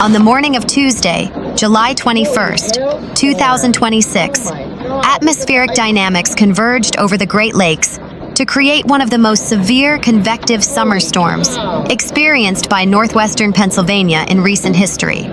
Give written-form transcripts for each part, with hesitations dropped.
On the morning of Tuesday, July 21st, 2026, atmospheric dynamics converged over the Great Lakes to create one of the most severe convective summer storms experienced by northwestern Pennsylvania in recent history.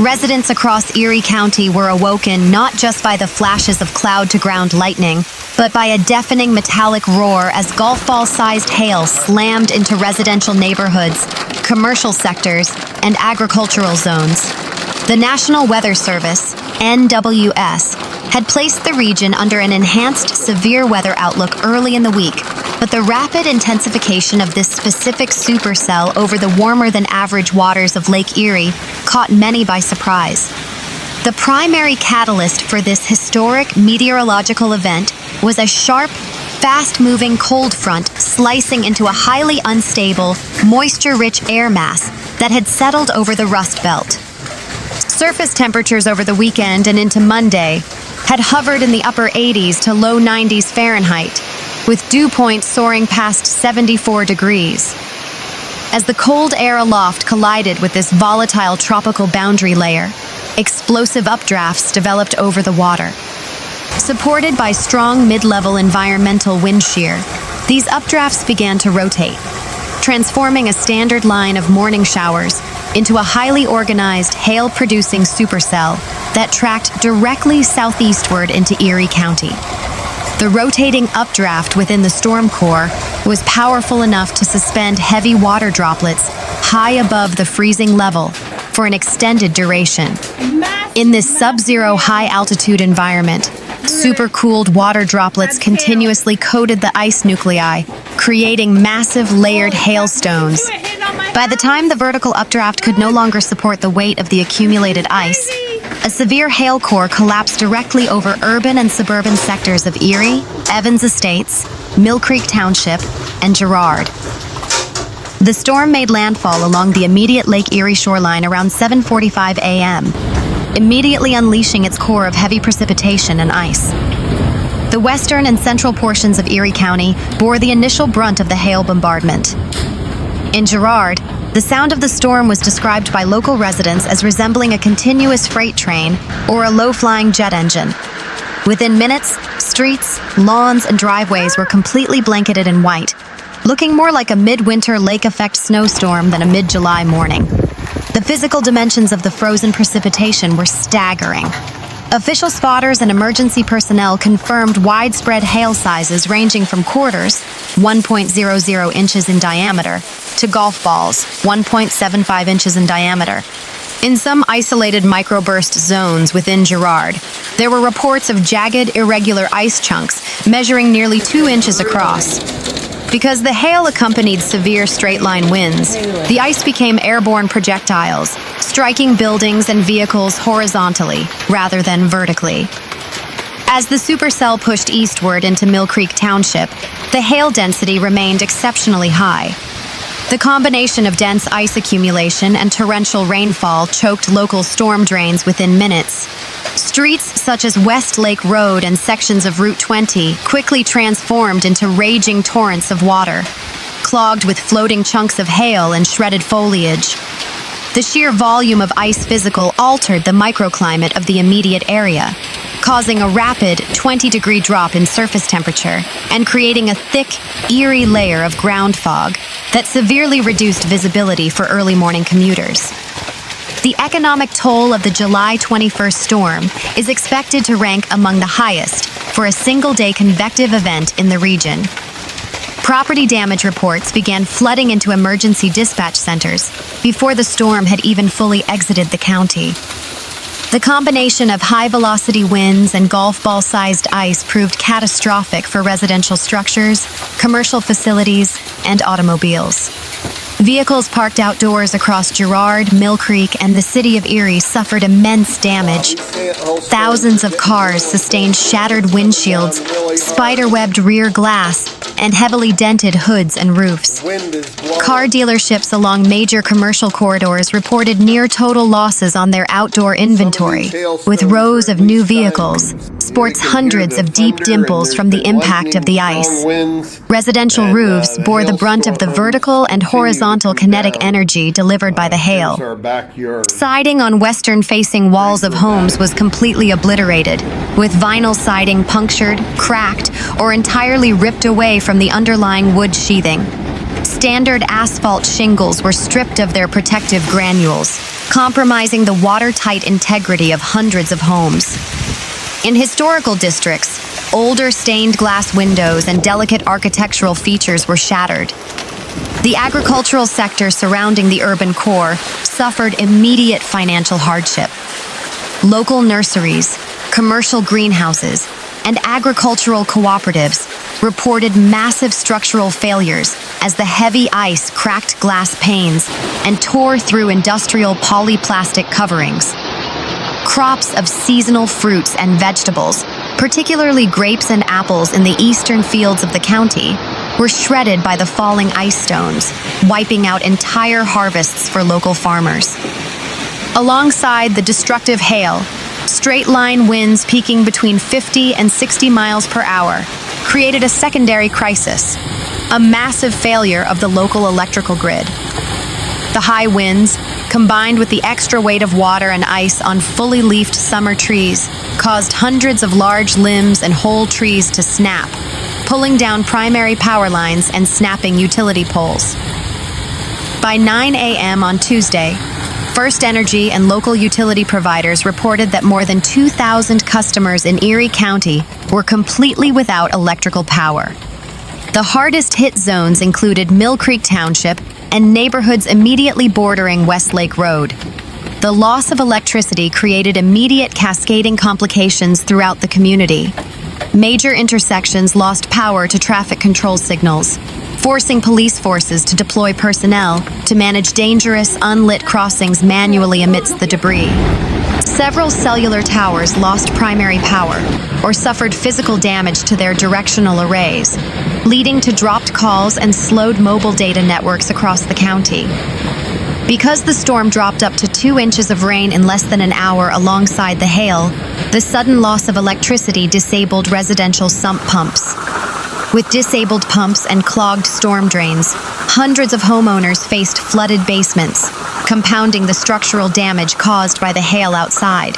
Residents across Erie County were awoken not just by the flashes of cloud-to-ground lightning, but by a deafening metallic roar as golf ball-sized hail slammed into residential neighborhoods, commercial sectors, and agricultural zones. The National Weather Service, NWS, had placed the region under an enhanced severe weather outlook early in the week, but the rapid intensification of this specific supercell over the warmer-than-average waters of Lake Erie caught many by surprise. The primary catalyst for this historic meteorological event was a sharp, fast-moving cold front slicing into a highly unstable, moisture-rich air mass that had settled over the Rust Belt. Surface temperatures over the weekend and into Monday had hovered in the upper 80s to low 90s Fahrenheit, with dew points soaring past 74 degrees. As the cold air aloft collided with this volatile tropical boundary layer, explosive updrafts developed over the water. Supported by strong mid-level environmental wind shear, these updrafts began to rotate, transforming a standard line of morning showers into a highly organized, hail-producing supercell that tracked directly southeastward into Erie County. The rotating updraft within the storm core was powerful enough to suspend heavy water droplets high above the freezing level for an extended duration. In this sub-zero high-altitude environment, supercooled water droplets continuously coated the ice nuclei, creating massive layered hailstones. By the time the vertical updraft could no longer support the weight of the accumulated ice, a severe hail core collapsed directly over urban and suburban sectors of Erie, Evans Estates, Mill Creek Township, and Girard. The storm made landfall along the immediate Lake Erie shoreline around 7:45 a.m., immediately unleashing its core of heavy precipitation and ice. The western and central portions of Erie County bore the initial brunt of the hail bombardment. In Girard, the sound of the storm was described by local residents as resembling a continuous freight train or a low-flying jet engine. Within minutes, streets, lawns, and driveways were completely blanketed in white, looking more like a midwinter lake-effect snowstorm than a mid-July morning. The physical dimensions of the frozen precipitation were staggering. Official spotters and emergency personnel confirmed widespread hail sizes ranging from quarters, 1.00 inches in diameter, to golf balls, 1.75 inches in diameter. In some isolated microburst zones within Girard, there were reports of jagged, irregular ice chunks measuring nearly 2 inches across. Because the hail accompanied severe straight-line winds, the ice became airborne projectiles, striking buildings and vehicles horizontally rather than vertically. As the supercell pushed eastward into Mill Creek Township, the hail density remained exceptionally high. The combination of dense ice accumulation and torrential rainfall choked local storm drains within minutes. Streets such as West Lake Road and sections of Route 20 quickly transformed into raging torrents of water, clogged with floating chunks of hail and shredded foliage. The sheer volume of ice physical altered the microclimate of the immediate area, causing a rapid 20-degree drop in surface temperature and creating a thick, eerie layer of ground fog that severely reduced visibility for early morning commuters. The economic toll of the July 21st storm is expected to rank among the highest for a single-day convective event in the region. Property damage reports began flooding into emergency dispatch centers before the storm had even fully exited the county. The combination of high-velocity winds and golf ball-sized ice proved catastrophic for residential structures, commercial facilities, and automobiles. Vehicles parked outdoors across Girard, Mill Creek, and the city of Erie suffered immense damage. Thousands of cars sustained shattered windshields, spider-webbed rear glass, and heavily dented hoods and roofs. Car dealerships along major commercial corridors reported near-total losses on their outdoor inventory, with rows of new vehicles, sports hundreds of deep dimples from the impact of the ice. Residential roofs bore the brunt of the vertical and horizontal kinetic energy delivered by the hail. Siding on western-facing walls of homes was completely obliterated, with vinyl siding punctured, cracked, or entirely ripped away from the underlying wood sheathing. Standard asphalt shingles were stripped of their protective granules, compromising the watertight integrity of hundreds of homes. In historical districts, older stained glass windows and delicate architectural features were shattered. The agricultural sector surrounding the urban core suffered immediate financial hardship. Local nurseries, commercial greenhouses, and agricultural cooperatives reported massive structural failures as the heavy ice cracked glass panes and tore through industrial polyplastic coverings. Crops of seasonal fruits and vegetables, particularly grapes and apples in the eastern fields of the county, were shredded by the falling ice stones, wiping out entire harvests for local farmers. Alongside the destructive hail, straight-line winds peaking between 50 and 60 miles per hour created a secondary crisis, a massive failure of the local electrical grid. The high winds, combined with the extra weight of water and ice on fully leafed summer trees, caused hundreds of large limbs and whole trees to snap, pulling down primary power lines and snapping utility poles. By 9 a.m. on Tuesday, FirstEnergy and local utility providers reported that more than 2,000 customers in Erie County were completely without electrical power. The hardest hit zones included Mill Creek Township and neighborhoods immediately bordering West Lake Road. The loss of electricity created immediate cascading complications throughout the community. Major intersections lost power to traffic control signals, forcing police forces to deploy personnel to manage dangerous, unlit crossings manually amidst the debris. Several cellular towers lost primary power or suffered physical damage to their directional arrays, leading to dropped calls and slowed mobile data networks across the county. Because the storm dropped up to 2 inches of rain in less than an hour alongside the hail, the sudden loss of electricity disabled residential sump pumps. With disabled pumps and clogged storm drains, hundreds of homeowners faced flooded basements, compounding the structural damage caused by the hail outside.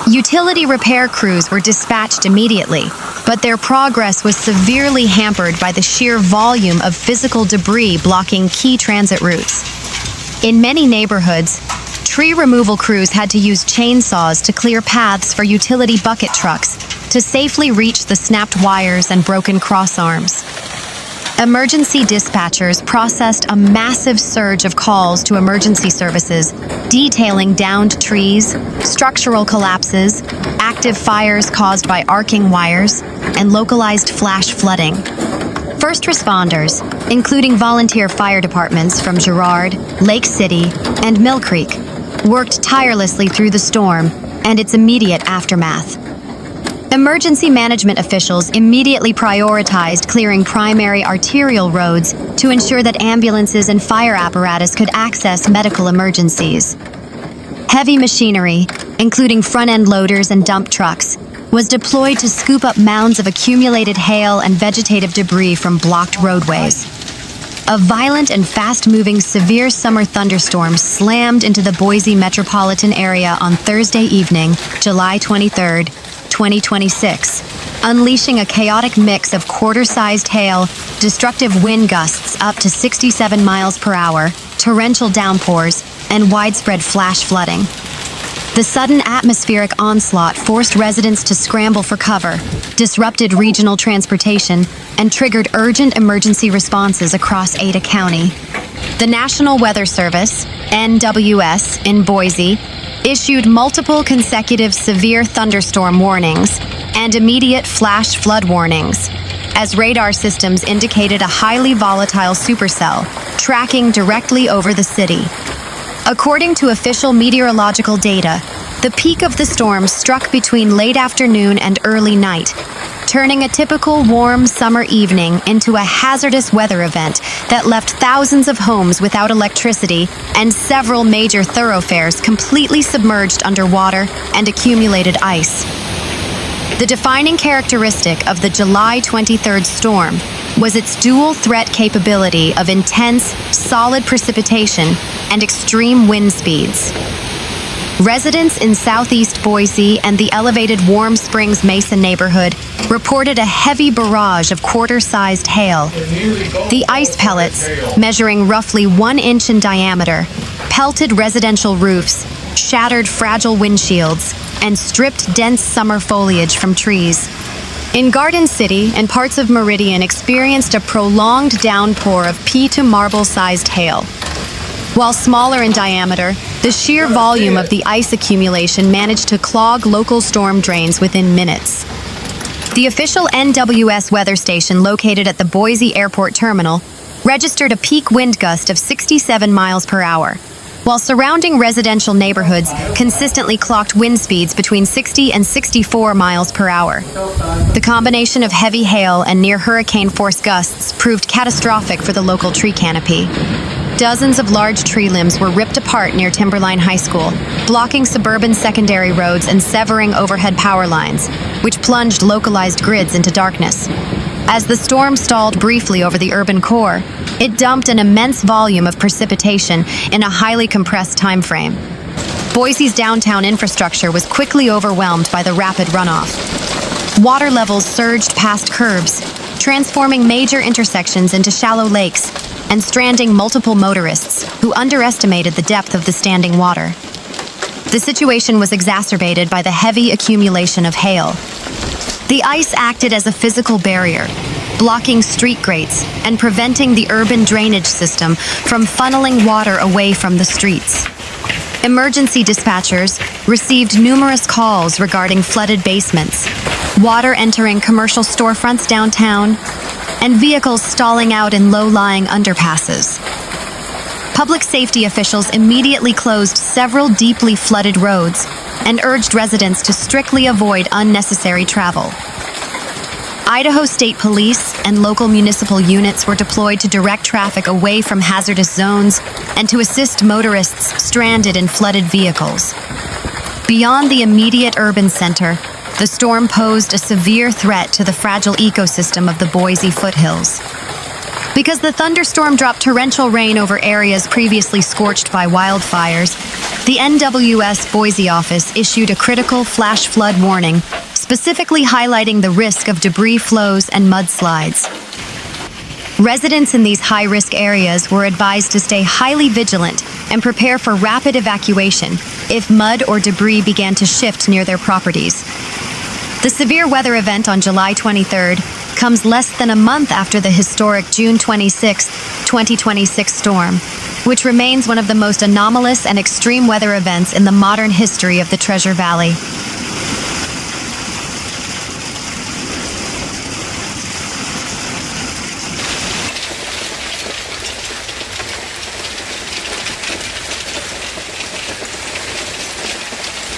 Utility repair crews were dispatched immediately, but their progress was severely hampered by the sheer volume of physical debris blocking key transit routes. In many neighborhoods, tree removal crews had to use chainsaws to clear paths for utility bucket trucks to safely reach the snapped wires and broken crossarms. Emergency dispatchers processed a massive surge of calls to emergency services, detailing downed trees, structural collapses, active fires caused by arcing wires, and localized flash flooding. First responders, including volunteer fire departments from Girard, Lake City, and Mill Creek, worked tirelessly through the storm and its immediate aftermath. Emergency management officials immediately prioritized clearing primary arterial roads to ensure that ambulances and fire apparatus could access medical emergencies. Heavy machinery, including front-end loaders and dump trucks, was deployed to scoop up mounds of accumulated hail and vegetative debris from blocked roadways. A violent and fast-moving severe summer thunderstorm slammed into the Boise metropolitan area on Thursday evening, July 23, 2026, unleashing a chaotic mix of quarter-sized hail, destructive wind gusts up to 67 miles per hour, torrential downpours, and widespread flash flooding. The sudden atmospheric onslaught forced residents to scramble for cover, disrupted regional transportation, and triggered urgent emergency responses across Ada County. The National Weather Service, NWS, in Boise, issued multiple consecutive severe thunderstorm warnings and immediate flash flood warnings, as radar systems indicated a highly volatile supercell tracking directly over the city. According to official meteorological data, the peak of the storm struck between late afternoon and early night, turning a typical warm summer evening into a hazardous weather event that left thousands of homes without electricity and several major thoroughfares completely submerged underwater and accumulated ice. The defining characteristic of the July 23rd storm was its dual threat capability of intense, solid precipitation and extreme wind speeds. Residents in southeast Boise and the elevated Warm Springs Mesa neighborhood reported a heavy barrage of quarter-sized hail. The ice pellets, measuring roughly 1 inch in diameter, pelted residential roofs, shattered fragile windshields, and stripped dense summer foliage from trees. In Garden City and parts of Meridian experienced a prolonged downpour of pea-to-marble-sized hail. While smaller in diameter, the sheer volume of the ice accumulation managed to clog local storm drains within minutes. The official NWS weather station located at the Boise Airport Terminal registered a peak wind gust of 67 miles per hour, while surrounding residential neighborhoods consistently clocked wind speeds between 60 and 64 miles per hour. The combination of heavy hail and near hurricane-force gusts proved catastrophic for the local tree canopy. Dozens of large tree limbs were ripped apart near Timberline High School, blocking suburban secondary roads and severing overhead power lines, which plunged localized grids into darkness. As the storm stalled briefly over the urban core, it dumped an immense volume of precipitation in a highly compressed time frame. Boise's downtown infrastructure was quickly overwhelmed by the rapid runoff. Water levels surged past curbs, transforming major intersections into shallow lakes and stranding multiple motorists who underestimated the depth of the standing water. The situation was exacerbated by the heavy accumulation of hail. The ice acted as a physical barrier, blocking street grates and preventing the urban drainage system from funneling water away from the streets. Emergency dispatchers received numerous calls regarding flooded basements, water entering commercial storefronts downtown, and vehicles stalling out in low-lying underpasses. Public safety officials immediately closed several deeply flooded roads and urged residents to strictly avoid unnecessary travel. Idaho State Police and local municipal units were deployed to direct traffic away from hazardous zones and to assist motorists stranded in flooded vehicles. Beyond the immediate urban center, the storm posed a severe threat to the fragile ecosystem of the Boise foothills. Because the thunderstorm dropped torrential rain over areas previously scorched by wildfires, the NWS Boise office issued a critical flash flood warning, specifically highlighting the risk of debris flows and mudslides. Residents in these high-risk areas were advised to stay highly vigilant and prepare for rapid evacuation if mud or debris began to shift near their properties. The severe weather event on July 23rd comes less than a month after the historic June 26, 2026 storm, which remains one of the most anomalous and extreme weather events in the modern history of the Treasure Valley.